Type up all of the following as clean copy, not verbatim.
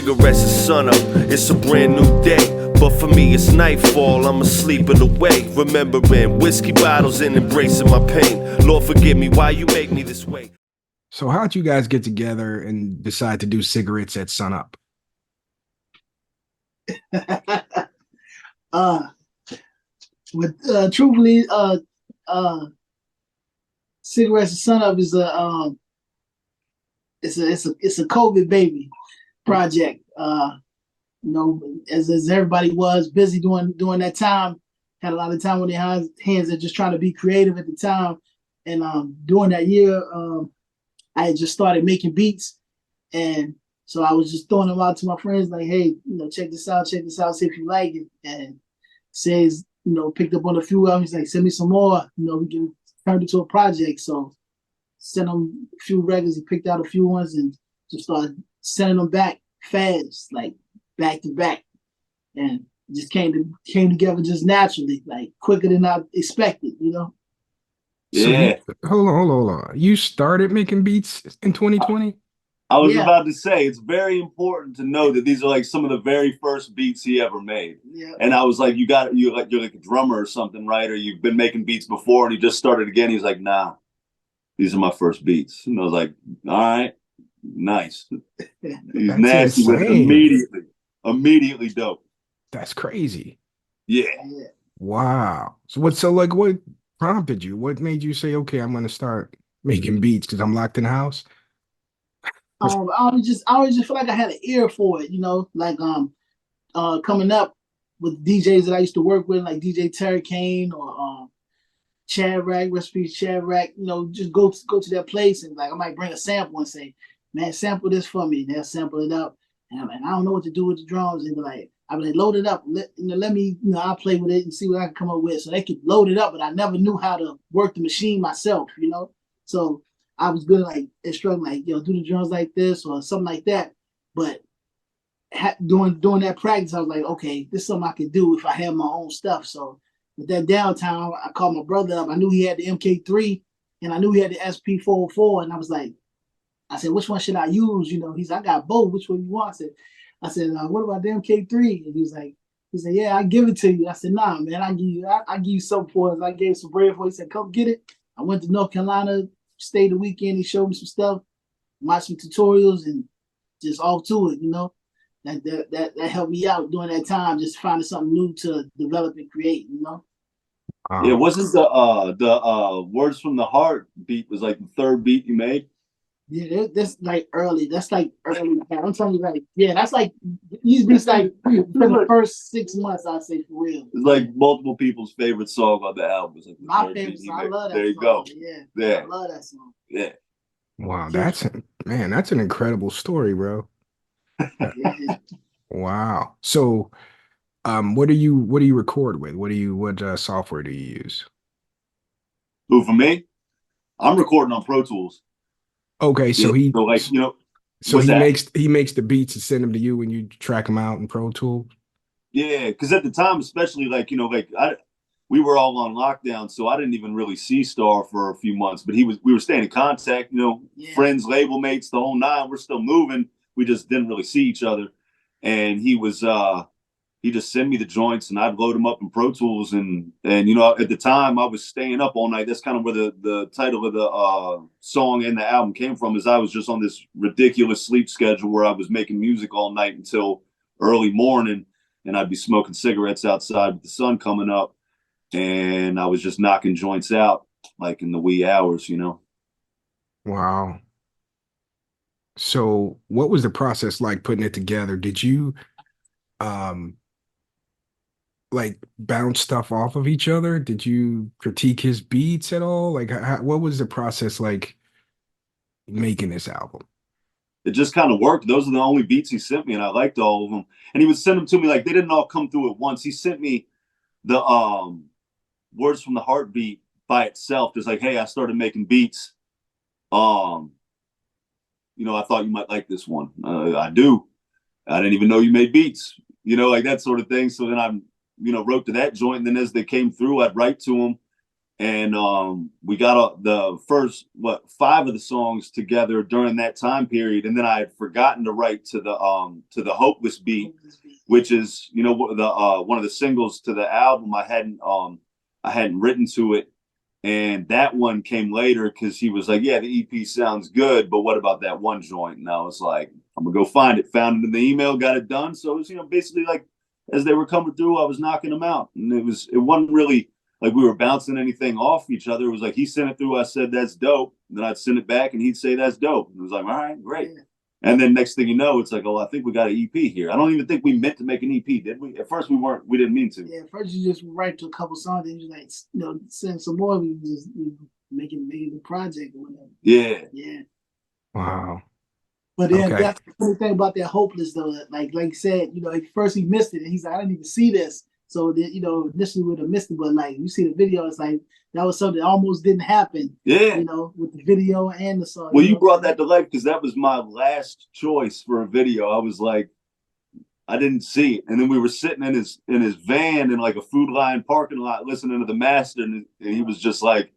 cigarettes and sun up. It's a brand new day, but for me it's nightfall. I'm asleep in the way, remembering whiskey bottles and embracing my pain. Lord forgive me, why you make me this way? So how'd you guys get together and decide to do cigarettes at sunup? uh, with truthfully, cigarettes and sun up is a COVID baby project. You know, as everybody was busy during that time, had a lot of time on their hands and just trying to be creative at the time. And during that year, I had just started making beats, and so I was just throwing them out to my friends, like, "Hey, you know, check this out, see if you like it." And says, you know, picked up on a few of them. He's like, "Send me some more. You know, we can turn it into a project." So sent him a few records. He picked out a few ones and just started sending them back fast, like back to back, and just came together just naturally, like quicker than I expected. You know. So Yeah. hold on. You started making beats in 2020? I was Yeah. about to say, it's very important to know that these are like some of the very first beats he ever made. Yeah. And I was like, you're like a drummer or something, right? Or you've been making beats before and you just started again. He's like, nah, these are my first beats. And I was like, all right, nice. He's That's nasty with it insane. immediately dope. That's crazy. Yeah. Yeah. Wow. What prompted you? What made you say, okay, I'm gonna start making beats because I'm locked in the house? I always just feel like I had an ear for it, you know, like coming up with DJs that I used to work with, like DJ Terry Kane or Chad Rack, recipes Chad Rack, you know, just go to their place and like I might bring a sample and say, "Man, sample this for me." They'll sample it up, and I'm like, I don't know what to do with the drums, and I'll be like, load it up, let me, you know, I'll play with it and see what I can come up with. So they could load it up, but I never knew how to work the machine myself, you know. So I was good at like instructing, like, yo, do the drums like this or something like that. But during that practice, I was like, okay, this is something I could do if I had my own stuff. So with that downtime, I called my brother up. I knew he had the MK3 and I knew he had the SP404, and I was like, I said, which one should I use? You know, he's I got both. Which one you want? I said, what about the MK3? And he said, yeah, I give it to you. I said, nah, man, I give you something for it. I gave some bread for it. He said, come get it. I went to North Carolina, stayed the weekend. He showed me some stuff, watched some tutorials, and just off to it. You know, that helped me out during that time, just finding something new to develop and create. You know. Yeah, wasn't the Words from the Heart beat was like the third beat you made? Yeah, that's like early. That's like early. I'm telling you, like, yeah, that's like he's been like for the first 6 months, I'd say, for real. It's like multiple people's favorite song on the album. It's like my favorite song. I love that there song. You go. Yeah, I love that song. Yeah. Wow, that's an incredible story, bro. Yeah. Wow. So, what do you record with? What software do you use? Who, for me? I'm recording on Pro Tools. Okay, so he makes the beats and send them to you and you track them out in Pro Tools. Yeah, because at the time, especially we were all on lockdown, so I didn't even really see Starr for a few months. But we were staying in contact, you know, friends, label mates, the whole nine. We're still moving. We just didn't really see each other. And he just sent me the joints and I'd load them up in Pro Tools. And you know, at the time I was staying up all night. That's kind of where the title of the song and the album came from, is I was just on this ridiculous sleep schedule where I was making music all night until early morning, and I'd be smoking cigarettes outside with the sun coming up, and I was just knocking joints out like in the wee hours, you know. Wow. So what was the process like putting it together? Did you like bounce stuff off of each other? Did you critique his beats at all? Like, what was the process like making this album? It just kind of worked. Those are the only beats he sent me, and I liked all of them. And he would send them to me like they didn't all come through at once. He sent me the Words from the Heart beat by itself, just like, hey, I started making beats. You know, I thought you might like this one. I do. I didn't even know you made beats. You know, like that sort of thing. So then I, you know, wrote to that joint, and then as they came through, I'd write to them, And we got the first 5 of the songs together during that time period, and then I had forgotten to write to the Hopeless beat, which is, you know, the one of the singles to the album. I hadn't written to it, and that one came later because he was like, yeah, the EP sounds good, but what about that one joint? And I was like, I'm gonna go find it. Found it in the email, got it done. So it was, you know, basically like as they were coming through, I was knocking them out, and it wasn't really like we were bouncing anything off each other. It was like he sent it through, I said that's dope, and then I'd send it back, and he'd say that's dope. And it was like, all right, great. Yeah. And then next thing you know, it's like, oh, I think we got an EP here. I don't even think we meant to make an EP, did we? At first, we didn't mean to. Yeah, at first you just write to a couple songs, and you like, you know, send some more. We just making the project or whatever. Yeah, yeah. Wow. But then that's the funny thing about that Hopeless though. Like you said, you know, at first he missed it, and he's like, I didn't even see this. So that, you know, initially we would have missed it, but like you see the video, it's like that was something that almost didn't happen. Yeah, you know, with the video and the song. Well, you brought that to life because that was my last choice for a video. I was like, I didn't see it, and then we were sitting in his van in like a Food Lion parking lot listening to the master, and he was just like,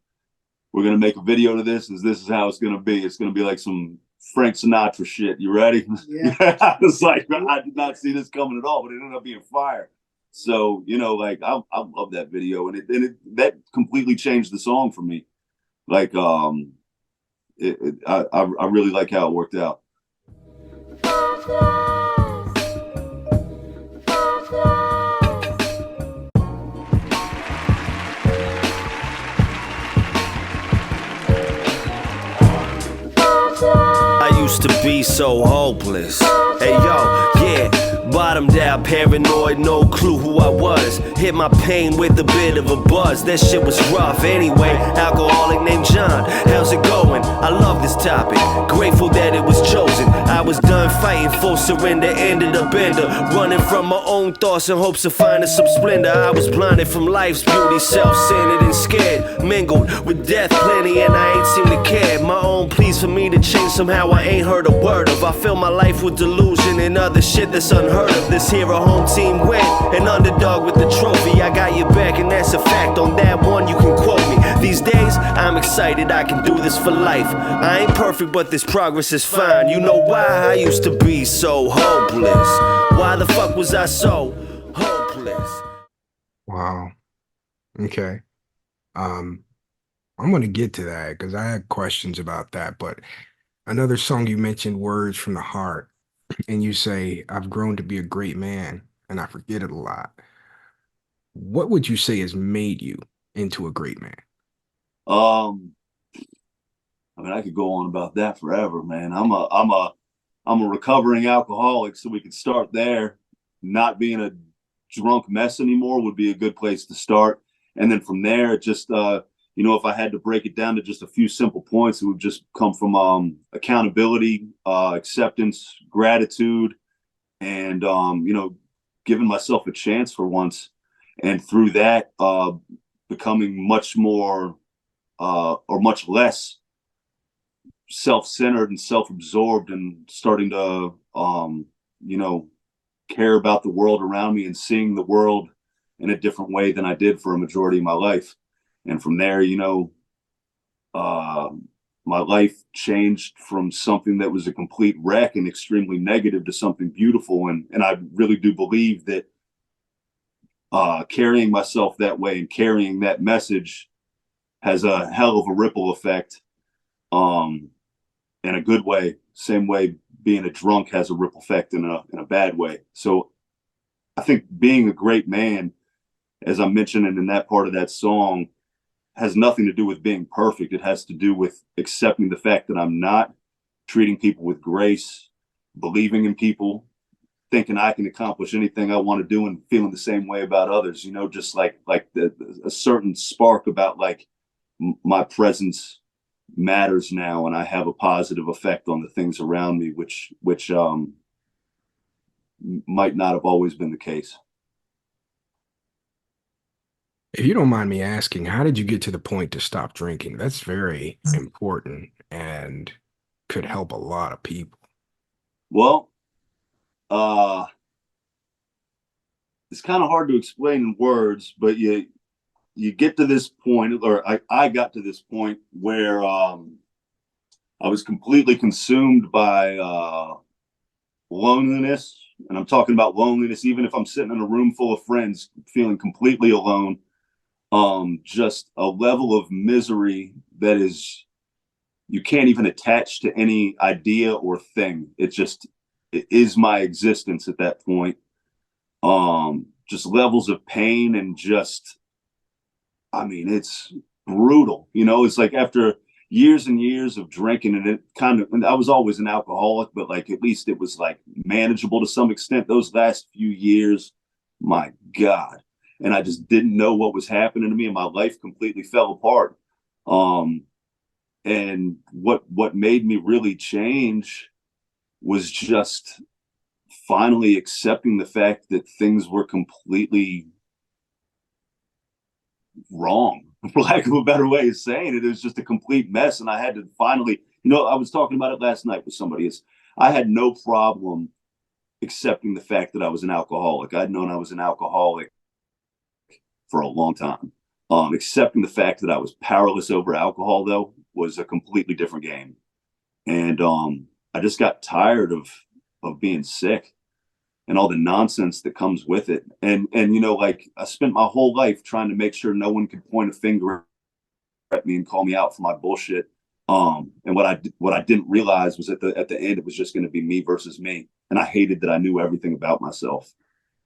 "We're gonna make a video to this. This is how it's gonna be. It's gonna be like some Frank Sinatra shit. You ready?" Yeah. I was like, I did not see this coming at all, but it ended up being fire. So, you know, like I love that video, and that completely changed the song for me. Like, I really like how it worked out. I used to be so hopeless. Hey yo, yeah. Bottomed out, paranoid, no clue who I was. Hit my pain with a bit of a buzz. That shit was rough anyway. Alcoholic named John, how's it going? I love this topic, grateful that it was chosen. I was done fighting, full surrender, ended up bender. Running from my own thoughts in hopes of finding some splendor. I was blinded from life's beauty, self-centered and scared. Mingled with death plenty and I ain't seem to care. My own pleas for me to change somehow I ain't heard a word of. I fill my life with delusion and other shit that's unheard of. This here a home team win, an underdog with the trophy. I got your back and that's a fact. On that one you can quote me. These days I'm excited I can do this for life. I ain't perfect but this progress is fine. You know why I used to be so hopeless? Why the fuck was I so hopeless? Wow. Okay. I'm gonna get to that because I had questions about that, but another song you mentioned, Words from the Heart, and you say, I've grown to be a great man and I forget it a lot. What would you say has made you into a great man? I mean, I could go on about that forever, man. I'm a recovering alcoholic, so we could start there. Not being a drunk mess anymore would be a good place to start. And then from there, just you know, if I had to break it down to just a few simple points, it would just come from accountability, acceptance, gratitude, and you know, giving myself a chance for once. And through that, becoming much more or much less self-centered and self-absorbed, and starting to you know, care about the world around me and seeing the world in a different way than I did for a majority of my life. And from there, you know, my life changed from something that was a complete wreck and extremely negative to something beautiful. And I really do believe that carrying myself that way and carrying that message has a hell of a ripple effect in a good way. Same way being a drunk has a ripple effect in a bad way. So I think being a great man, as I'm mentioning in that part of that song, has nothing to do with being perfect. It has to do with accepting the fact that I'm not, treating people with grace, believing in people, thinking I can accomplish anything I want to do, and feeling the same way about others. You know, just like a certain spark about like my presence matters now, and I have a positive effect on the things around me, which might not have always been the case. If you don't mind me asking, how did you get to the point to stop drinking? That's very important and could help a lot of people. Well, it's kind of hard to explain in words, but you get to this point, or I got to this point where I was completely consumed by loneliness. And I'm talking about loneliness, even if I'm sitting in a room full of friends, feeling completely alone. Just a level of misery that is, you can't even attach to any idea or thing. It is my existence at that point. Just levels of pain and just, I mean, it's brutal. You know, it's like after years and years of drinking, and it kind of, and I was always an alcoholic, but like at least it was like manageable to some extent. Those last few years, my God. And I just didn't know what was happening to me, and my life completely fell apart. And what made me really change was just finally accepting the fact that things were completely wrong, for lack of a better way of saying it. It was just a complete mess. And I had to finally, I was talking about it last night with somebody. I had no problem accepting the fact that I was an alcoholic. I'd known I was an alcoholic for a long time. Accepting the fact that I was powerless over alcohol, though, was a completely different game. And I just got tired of being sick and all the nonsense that comes with it. And like I spent my whole life trying to make sure no one could point a finger at me and call me out for my bullshit. And what I didn't realize was at the end, it was just going to be me versus me. And I hated that I knew everything about myself.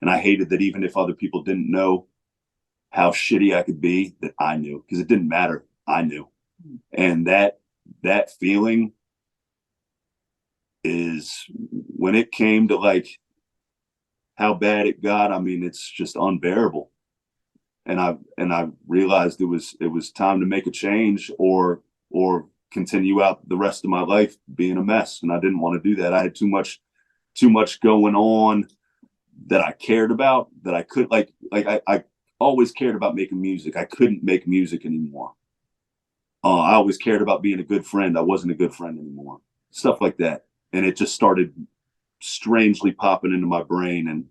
And I hated that even if other people didn't know how shitty I could be, that I knew, because it didn't matter. I knew. And that feeling is, when it came to like how bad it got, I mean, it's just unbearable. And I realized it was time to make a change or continue out the rest of my life being a mess. And I didn't want to do that. I had too much going on that I cared about, that I could I always cared about making music. I couldn't make music anymore. I always cared about being a good friend. I wasn't a good friend anymore. Stuff like that. And it just started strangely popping into my brain, and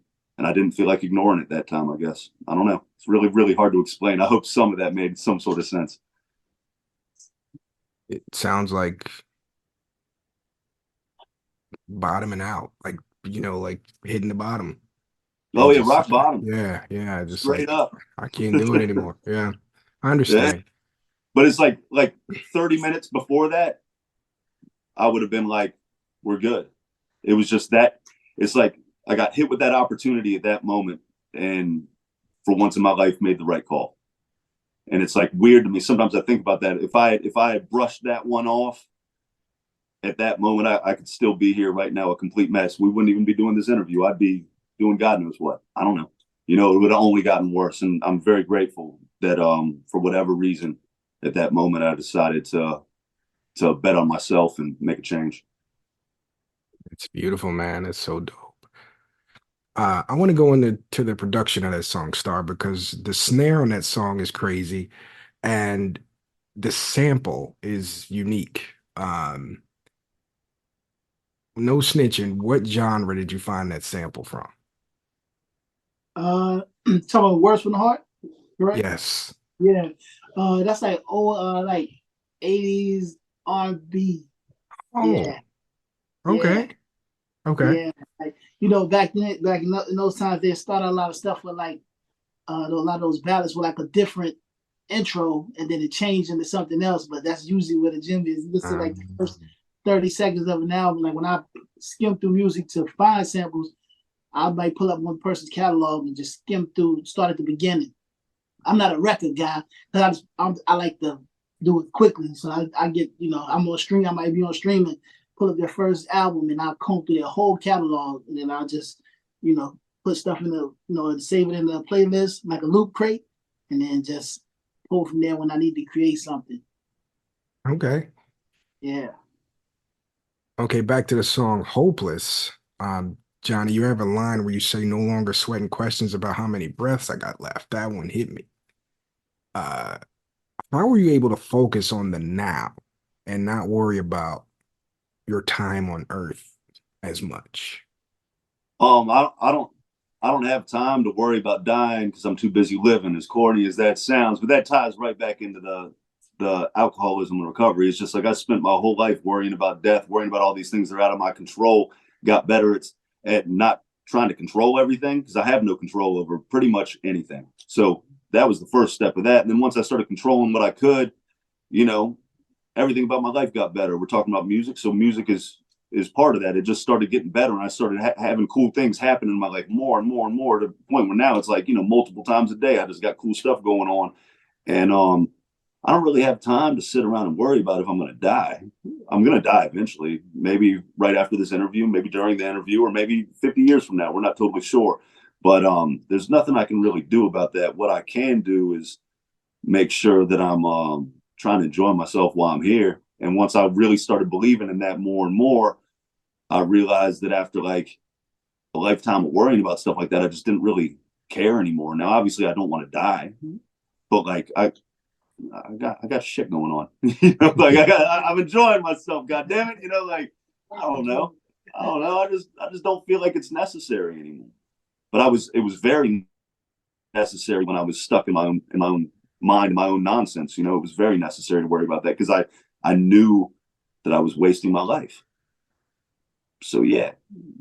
I didn't feel like ignoring it that time, I guess. I don't know. It's really, really hard to explain. I hope some of that made some sort of sense. It sounds like bottoming out, like, like hitting the bottom. Oh And yeah, just, rock bottom. yeah, just Straight like, up. I can't do it anymore. Yeah, I Yeah. understand. But it's like 30 minutes before that, I would have been like, we're good. It was just that, it's like I got hit with that opportunity at that moment, and for once in my life made the right call. And it's like weird to me. Sometimes I think about that. If I had brushed that one off at that moment, I could still be here right now, a complete mess. We wouldn't even be doing this interview. I'd be doing God knows what. I don't know. It would have only gotten worse. And I'm very grateful that for whatever reason, at that moment, I decided to bet on myself and make a change. It's beautiful, man. It's so dope. I want to go into the production of that song, Star, because the snare on that song is crazy, and the sample is unique. No snitching. What genre did you find that sample from? Talking about Words from the Heart, right? Yes. Yeah. That's like old, like 80s R&B. Oh, Yeah. okay. Okay. Yeah. Like, back in those times, they started a lot of stuff with like a lot of those ballads with like a different intro, and then it changed into something else. But that's usually where the gem is. This is like the first 30 seconds of an album. Like when I skim through music to find samples, I might pull up one person's catalog and just skim through, start at the beginning. I'm not a record guy because I like to do it quickly. So I get, I'm on stream. I might be on streaming, pull up their first album, and I'll comb through their whole catalog, and then I'll just, put stuff in save it in the playlist like a loop crate, and then just pull from there when I need to create something. Okay. Yeah. Okay, back to the song Hopeless. Johnny, you have a line where you say no longer sweating questions about how many breaths I got left. That one hit me. How were you able to focus on the now and not worry about your time on Earth as much? I I don't have time to worry about dying because I'm too busy living, as corny as that sounds. But that ties right back into the alcoholism and recovery. It's just like I spent my whole life worrying about death, worrying about all these things that are out of my control. Got better at not trying to control everything because I have no control over pretty much anything. So that was the first step of that. And then once I started controlling what I could, you know, everything about my life got better. We're talking about music. So music is part of that. It just started getting better. And I started having cool things happen in my life more and more and more to the point where now it's like, you know, multiple times a day, I just got cool stuff going on. And I don't really have time to sit around and worry about if I'm going to die. I'm going to die eventually, maybe right after this interview, maybe during the interview, or maybe 50 years from now. We're not totally sure. But there's nothing I can really do about that. What I can do is make sure that I'm trying to enjoy myself while I'm here. And once I really started believing in that more and more, I realized that after like a lifetime of worrying about stuff like that, I just didn't really care anymore. Now, obviously, I don't want to die, but like I got shit going on. You know, like I'm enjoying myself. God damn it, you know, like I don't know. I just don't feel like it's necessary anymore. But it was very necessary when I was stuck in my own mind, my own nonsense. You know, it was very necessary to worry about that because I knew that I was wasting my life. So yeah,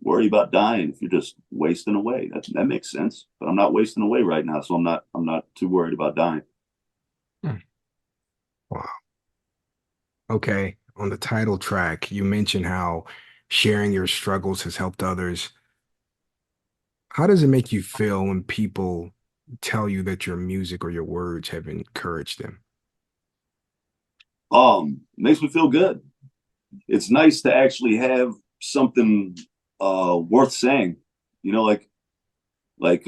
worry about dying if you're just wasting away. That makes sense. But I'm not wasting away right now, so I'm not too worried about dying. Wow. Okay. On the title track, you mentioned how sharing your struggles has helped others. How does it make you feel when people tell you that your music or your words have encouraged them? Makes me feel good. It's nice to actually have something worth saying. You know, like it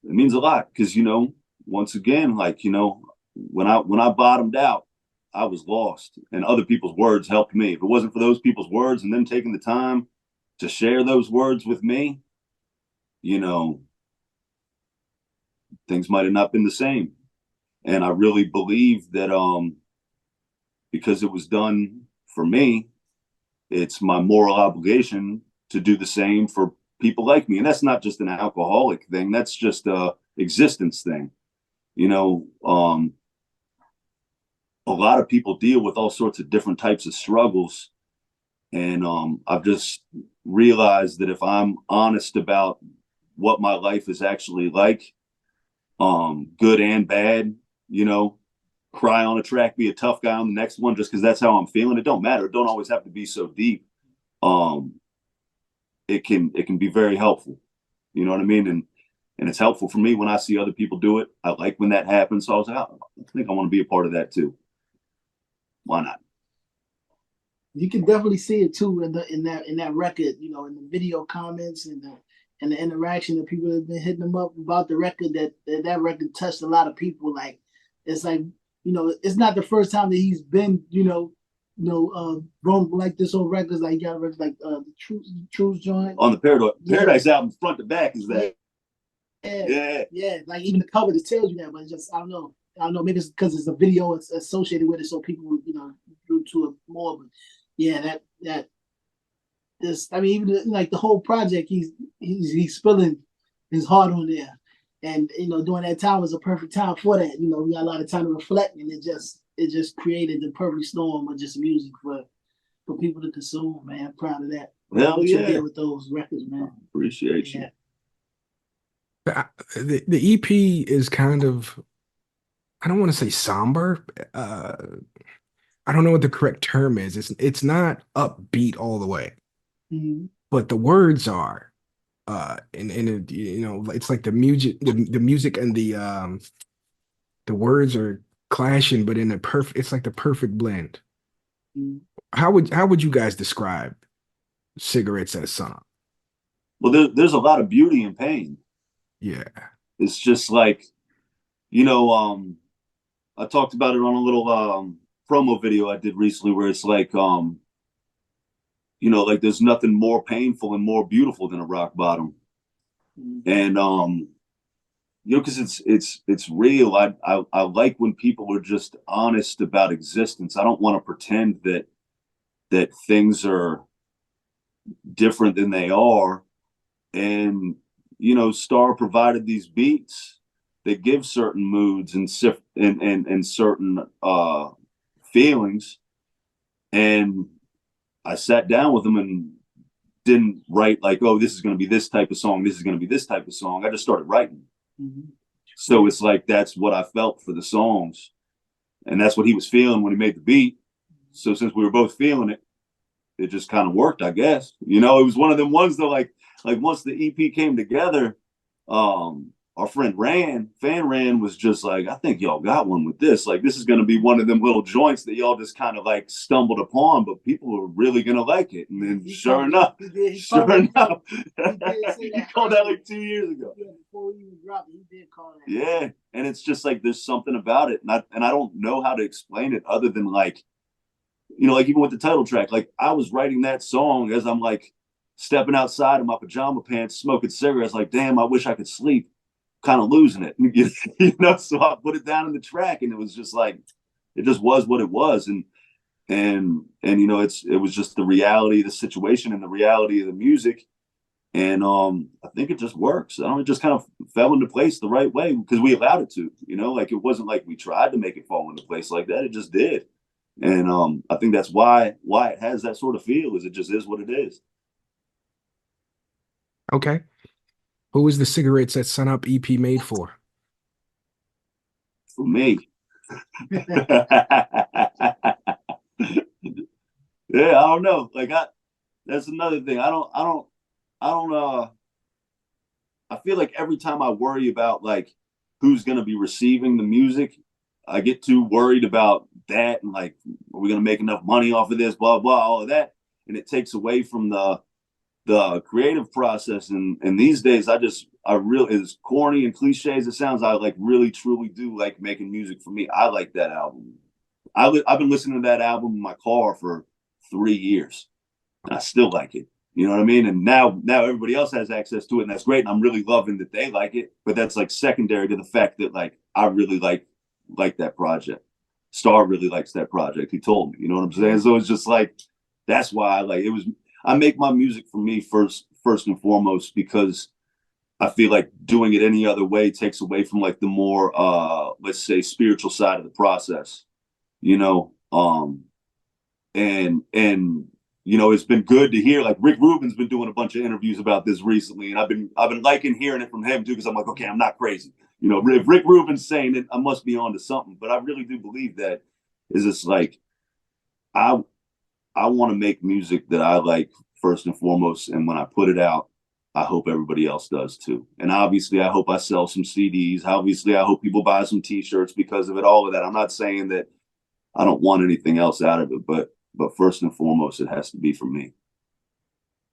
means a lot because, you know, once again, like, you know, when I bottomed out, I was lost and other people's words helped me. If it wasn't for those people's words and them taking the time to share those words with me, you know, things might have not been the same. And I really believe that because it was done for me, it's my moral obligation to do the same for people like me. And that's not just an alcoholic thing. That's just a existence thing. You know, a lot of people deal with all sorts of different types of struggles. And I've just realized that if I'm honest about what my life is actually like, good and bad, you know, cry on a track, be a tough guy on the next one, just because that's how I'm feeling. It don't matter. It don't always have to be so deep. It can be very helpful. You know what I mean? And it's helpful for me when I see other people do it. I like when that happens. So I was like, oh, I think I want to be a part of that too. Why not? You can definitely see it too in that record, you know, in the video comments and the interaction that people have been hitting them up about the record, that record touched a lot of people. Like it's like, you know, it's not the first time that he's been, wrong like this on records. Like you got records like the Truth joint on the Paradise album, front to back is that. Yeah. Like even the cover just tells you that, but it's just I don't know. Maybe it's because it's a video it's associated with it, so people would, you know, drew to it more. But yeah, that this, I mean, even like the whole project, he's spilling his heart on there, and you know, during that time was a perfect time for that. You know, we got a lot of time to reflect, and it just created the perfect storm of just music for people to consume. Man, I'm proud of that. Hell yeah, you did with those records, man. Appreciate you. The EP is kind of, I don't want to say somber. I don't know what the correct term is. It's not upbeat all the way, but the words are. And it, you know, it's like the music and the words are clashing, but in a perfect. It's like the perfect blend. How would you guys describe Cigarettes as a song? Well, there's a lot of beauty in pain. Yeah, it's just like, you know, I talked about it on a little promo video I did recently where it's like, you know, like there's nothing more painful and more beautiful than a rock bottom. And, you know, because it's real. I like when people are just honest about existence. I don't want to pretend that things are different than they are. And, you know, Starr provided these beats that give certain moods and certain feelings. And I sat down with him and didn't write like, oh, this is going to be this type of song. This is going to be this type of song. I just started writing. Mm-hmm. So it's like, that's what I felt for the songs. And that's what he was feeling when he made the beat. So since we were both feeling it, it just kind of worked, I guess. You know, it was one of them ones that like once the EP came together, our friend Fan Ran was just like, I think y'all got one with this. Like, this is going to be one of them little joints that y'all just kind of like stumbled upon, but people are really going to like it. And then sure enough, he called that like 2 year ago. Yeah, before we even dropped it, he did call that. Yeah. And it's just like, there's something about it. And I don't know how to explain it other than like, you know, like even with the title track, like I was writing that song as I'm like stepping outside in my pajama pants, smoking cigarettes, like, damn, I wish I could sleep. Kind of losing it, you know. So I put it down in the track, and it was just like, it just was what it was, and you know, it was just the reality of the situation and the reality of the music, and I think it just works. I don't know, it just kind of fell into place the right way because we allowed it to, you know. Like, it wasn't like we tried to make it fall into place like that; it just did, and I think that's why it has that sort of feel. Is it just is what it is. Okay. Who was the Cigarettes That Sun Up EP made for? For me. Yeah, I don't know. Like, that's another thing. I feel like every time I worry about like who's gonna be receiving the music, I get too worried about that and like, are we gonna make enough money off of this, blah blah, all of that. And it takes away from the creative process. And these days I really, as corny and cliche as it sounds, I like really truly do like making music. For me, I like that album. I've been listening to that album in my car for 3 years and I still like it, you know what I mean? And now everybody else has access to it, and that's great, and I'm really loving that they like it. But that's like secondary to the fact that like I really like that project. Starr really likes that project, he told me, you know what I'm saying? So it's just like, that's why I make my music for me first and foremost, because I feel like doing it any other way takes away from like the more let's say spiritual side of the process, you know. And you know, it's been good to hear, like Rick Rubin's been doing a bunch of interviews about this recently, and I've been liking hearing it from him too, because I'm like, okay, I'm not crazy, you know. If Rick Rubin's saying it, I must be on to something. But I really do believe that is just like, I want to make music that I like first and foremost, and when I put it out, I hope everybody else does too. And obviously, I hope I sell some CDs. Obviously, I hope people buy some T-shirts because of it. All of that. I'm not saying that I don't want anything else out of it, but first and foremost, it has to be for me.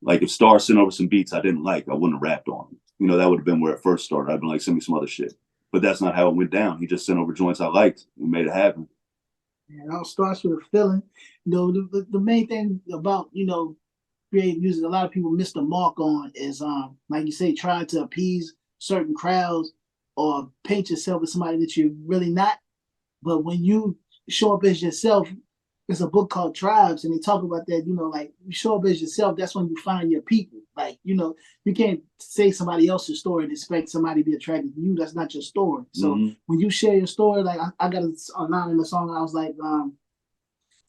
Like, if Starr sent over some beats I didn't like, I wouldn't have rapped on them. You know, that would have been where it first started. I'd been like, send me some other shit. But that's not how it went down. He just sent over joints I liked. We made it happen. Yeah, it all starts with a feeling. You know, the main thing about, you know, creative music, a lot of people miss the mark on is like you say, trying to appease certain crowds or paint yourself as somebody that you're really not. But when you show up as yourself, there's a book called Tribes, and they talk about that, you know, like, you show up as yourself, that's when you find your people. Like, you know, you can't say somebody else's story and expect somebody to be attracted to you. That's not your story. So when you share your story, like I got a line in the song, I was like,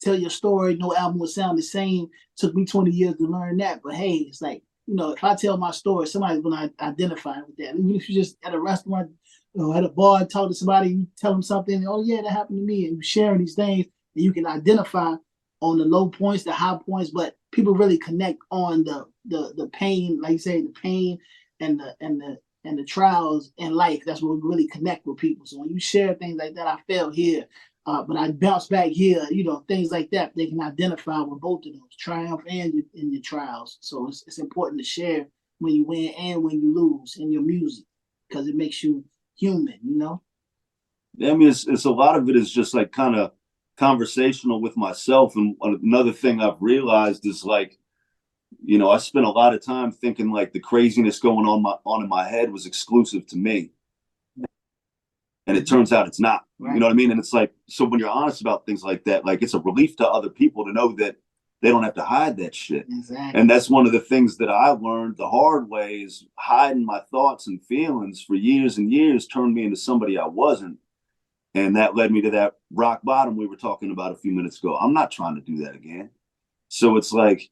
tell your story, no album will sound the same. Took me 20 years to learn that. But hey, it's like, you know, if I tell my story, somebody's gonna identify with that. Even if you're just at a restaurant or at a bar, talk to somebody, you tell them something, oh yeah, that happened to me, and you sharing these things, and you can identify on the low points, the high points, but people really connect on the pain, like you say, the pain and the trials in life. That's what we really connect with people. So when you share things like that, I fell here, but I bounce back here, you know, things like that, they can identify with both of those, triumph and your trials. So it's important to share when you win and when you lose in your music, because it makes you human, you know? Yeah, I mean, it's a lot of it is just like kind of conversational with myself. And another thing I've realized is like, you know, I spent a lot of time thinking like the craziness going on in my head was exclusive to me. And it turns out it's not, you know what I mean? And it's like, so when you're honest about things like that, like, it's a relief to other people to know that they don't have to hide that shit. Exactly. And that's one of the things that I learned the hard way, is hiding my thoughts and feelings for years and years turned me into somebody I wasn't. And that led me to that rock bottom we were talking about a few minutes ago. I'm not trying to do that again. So it's like,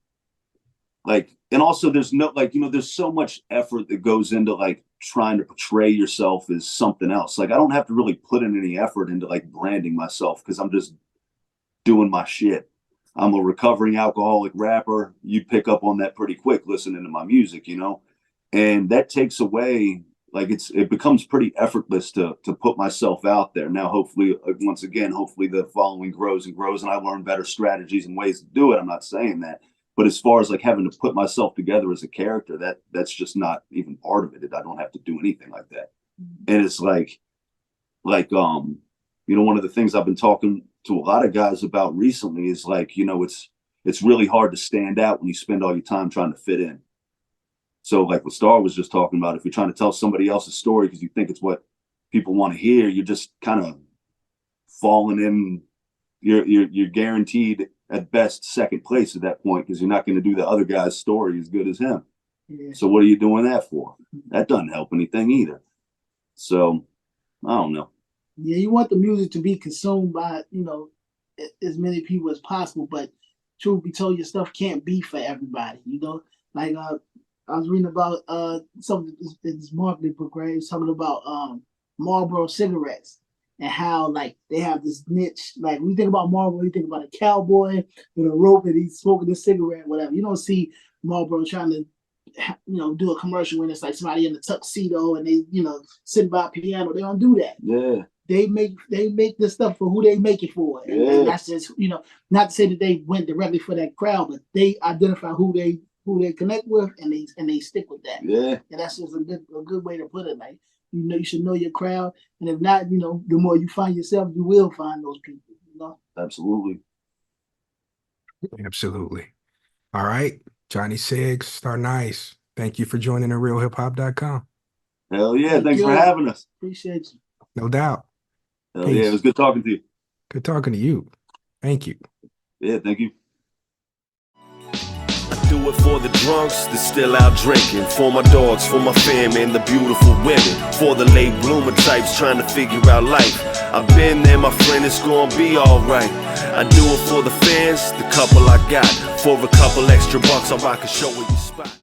and also there's no, like, you know, there's so much effort that goes into like trying to portray yourself as something else. Like, I don't have to really put in any effort into like branding myself, because I'm just doing my shit. I'm a recovering alcoholic rapper. You pick up on that pretty quick listening to my music, you know, and that takes away, like, it becomes pretty effortless to put myself out there. Now, hopefully, once again, hopefully the following grows and grows and I learn better strategies and ways to do it. I'm not saying that. But as far as like having to put myself together as a character, that's just not even part of it. I don't have to do anything like that. And it's like, you know, one of the things I've been talking to a lot of guys about recently is like, you know, it's really hard to stand out when you spend all your time trying to fit in. So like what Starr was just talking about, if you're trying to tell somebody else's story because you think it's what people want to hear, you're just kind of falling in. You're guaranteed at best second place at that point, because you're not going to do the other guy's story as good as him. Yeah. So what are you doing that for? That doesn't help anything either. So I don't know. Yeah, you want the music to be consumed by, you know, as many people as possible, but truth be told, your stuff can't be for everybody, you know. Like I was reading about something in this marketing book, right? It's talking about Marlboro cigarettes and how like they have this niche. Like when you think about Marlboro, you think about a cowboy with a rope and he's smoking a cigarette, whatever. You don't see Marlboro trying to, you know, do a commercial when it's like somebody in a tuxedo and they, you know, sitting by a piano. They don't do that. Yeah. They make this stuff for who they make it for. And that's just, you know, not to say that they went directly for that crowd, but they identify who they connect with and they stick with that. Yeah. And that's just a good way to put it. Like, you know, you should know your crowd. And if not, you know, the more you find yourself, you will find those people, you know? Absolutely. Absolutely. All right. Johnny Ciggs Starr Nyce. Thank you for joining therealhiphop.com. Hell yeah. Thanks for having us. Appreciate you. No doubt. Hell Peace. Yeah. It was good talking to you. Good talking to you. Thank you. Yeah. Thank you. Do it for the drunks that's still out drinking, for my dogs, for my family and the beautiful women, for the late bloomer types trying to figure out life. I've been there, my friend, it's gonna be alright. I do it for the fans, the couple I got, for a couple extra bucks I'll rock a show with your spot.